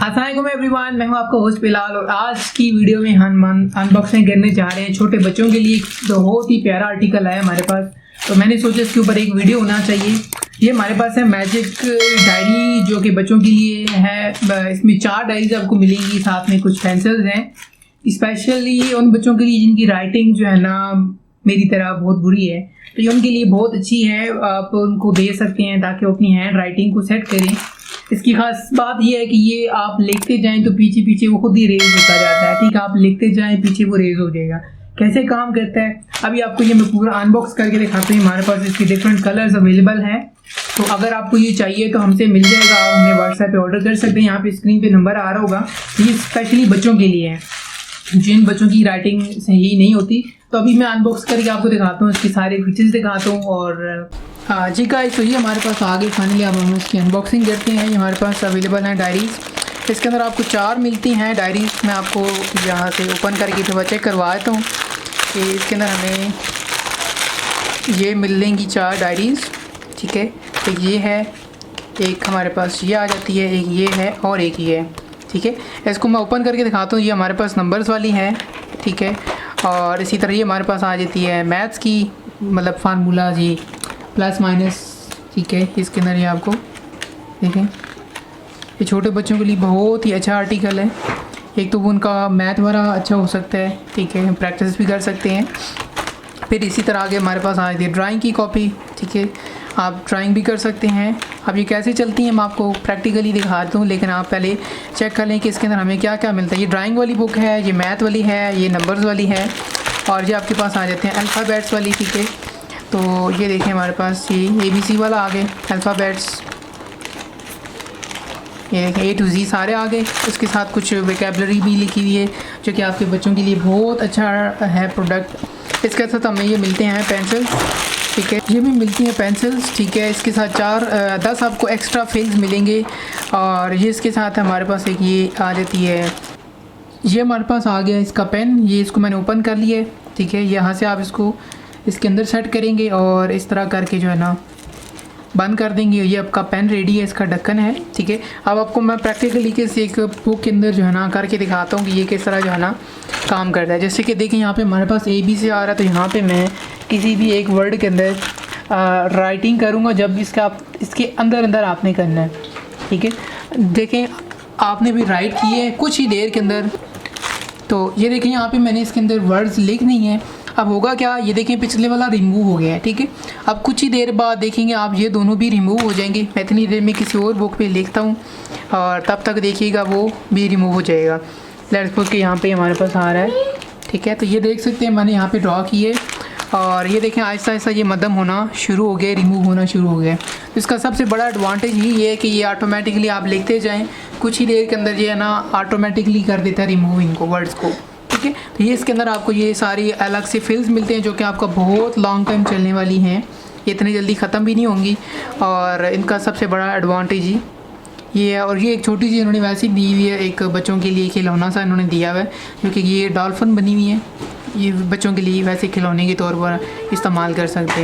अस्सलाम एवरीवन, मैं हूं आपका होस्ट बिलाल और आज की वीडियो में हम अनबॉक्सिंग करने जा रहे हैं छोटे बच्चों के लिए। बहुत ही प्यारा आर्टिकल है हमारे पास, तो मैंने सोचा इसके ऊपर एक वीडियो होना चाहिए। ये हमारे पास है मैजिक डायरी, जो कि बच्चों के लिए है। इसमें 4 डायरीज आपको मिलेंगी, साथ में कुछ पेंसिल्स हैं, स्पेशली उन बच्चों के लिए जिनकी राइटिंग जो है ना मेरी तरह बहुत बुरी है, तो ये उनके लिए बहुत अच्छी है। आप उनको दे सकते हैं ताकि वो अपनी हैंड राइटिंग को सेट करें। इसकी खास बात यह है कि ये आप लिखते जाएं तो पीछे पीछे वो खुद ही रेज होता जाता है। ठीक है, आप लिखते जाएं पीछे वो रेज हो जाएगा। कैसे काम करता है अभी आपको ये मैं पूरा अनबॉक्स करके दिखाता हूँ। हमारे पास इसके डिफरेंट कलर्स अवेलेबल हैं, तो अगर आपको ये चाहिए तो हमसे मिल जाएगा। आप हमें व्हाट्सएप पे ऑर्डर कर सकते हैं। यहाँ पे स्क्रीन पे नंबर आ रहा होगा। ये स्पेशली बच्चों के लिए है जिन बच्चों की राइटिंग सही नहीं होती। तो अभी मैं अनबॉक्स करके आपको दिखाता हूँ, इसके सारे फीचर्स दिखाता हूँ। और हाँ जी गाइस, तो ये हमारे पास आगे फाइनली अब हम इसकी अनबॉक्सिंग करते हैं। ये हमारे पास अवेलेबल हैं डायरीज़। इसके अंदर आपको 4 मिलती हैं डायरीज़। मैं आपको यहाँ से ओपन करके थोड़ा चेक करवा देता हूँ कि इसके अंदर हमें ये मिलेंगी 4 डायरीज़। ठीक है, एक ये है, एक हमारे पास ये आ जाती है, एक ये है और एक ये है। ठीक है, इसको मैं ओपन करके दिखाता हूँ। ये हमारे पास नंबर्स वाली है। ठीक है, और इसी तरह ये हमारे पास आ जाती है मैथ्स की, मतलब फार्मूला जी, प्लस माइनस। ठीक है, इसके अंदर ये आपको देखें, ये छोटे बच्चों के लिए बहुत ही अच्छा आर्टिकल है। एक तो वो उनका मैथ वाला अच्छा हो सकता है, ठीक है, प्रैक्टिस भी कर सकते हैं। फिर इसी तरह आगे हमारे पास आ जाती है ड्राइंग की कॉपी। ठीक है, आप ड्राइंग भी कर सकते हैं। अब ये कैसे चलती हैं मैं आपको प्रैक्टिकली दिखाता हूँ, लेकिन आप पहले चेक कर लें कि इसके अंदर हमें क्या क्या मिलता है। ये ड्राइंग वाली बुक है, ये मैथ वाली है, ये नंबर्स वाली है, और ये आपके पास आ जाते हैं अल्फ़ाबेट्स वाली। ठीक है, तो ये देखें हमारे पास ये ABC वाला आ गए अल्फ़ाबेट्स, ये देखें A to Z सारे आ गए। उसके साथ कुछ वोकैबुलरी भी लिखी हुई है, जो कि आपके बच्चों के लिए बहुत अच्छा है प्रोडक्ट। इसके साथ हमें ये मिलते हैं पेंसिल। ठीक है, ये भी मिलती हैं पेंसिल्स। ठीक है, इसके साथ 10 आपको एक्स्ट्रा फिल्स मिलेंगे। और ये इसके साथ हमारे पास एक ये आ जाती है, ये हमारे पास आ गया इसका पेन। ये इसको मैंने ओपन कर लिया है। ठीक है, यहाँ से आप इसको इसके अंदर सेट करेंगे और इस तरह करके जो है ना बंद कर देंगे। ये आपका पेन रेडी है, इसका ढक्कन है। ठीक है, अब आपको मैं प्रैक्टिकली के एक बुक के अंदर जो है ना करके दिखाता हूँ कि ये किस तरह जो है ना काम करता है। जैसे कि देखिए यहाँ पे हमारे पास ABC आ रहा है, तो यहाँ पे मैं किसी भी एक वर्ड के अंदर राइटिंग करूँगा। जब इसके अंदर आपने करना है। ठीक है, देखें आपने भी राइट किए है कुछ ही देर के अंदर। तो ये देखें यहाँ पे मैंने इसके अंदर वर्ड्स लिख नहीं है। अब होगा क्या, ये देखें पिछले वाला रिमूव हो गया है। ठीक है, अब कुछ ही देर बाद देखेंगे आप ये दोनों भी रिमूव हो जाएंगे। मैं इतनी देर में किसी और बुक पे लिखता हूँ और तब तक देखिएगा वो भी रिमूव हो जाएगा। लेट्स सपोज कि यहाँ पे हमारे पास आ रहा है। ठीक है, तो ये देख सकते हैं मैंने यहाँ पे ड्रॉ किए और ये देखें आहिस्ता आहिस्ता ये मध्यम होना शुरू हो गया, रिमूव होना शुरू हो गया। तो इसका सबसे बड़ा एडवांटेज ही ये है कि ये ऑटोमेटिकली आप लिखते जाएँ, कुछ ही देर के अंदर ये है ना ऑटोमेटिकली कर देता है रिमूव इनको वर्ड्स को। ठीक है, तो ये इसके अंदर आपको ये सारी अलग से फिल्स मिलते हैं, जो कि आपका बहुत लॉन्ग टाइम चलने वाली हैं। ये इतनी जल्दी ख़त्म भी नहीं होंगी और इनका सबसे बड़ा एडवांटेज ही ये है। और ये एक छोटी सी इन्होंने वैसे दी हुई है, एक बच्चों के लिए खिलौना सा इन्होंने दिया हुआ है, क्योंकि ये डॉल्फिन बनी हुई है। ये बच्चों के लिए वैसे खिलौने के तौर पर इस्तेमाल कर सकते हैं।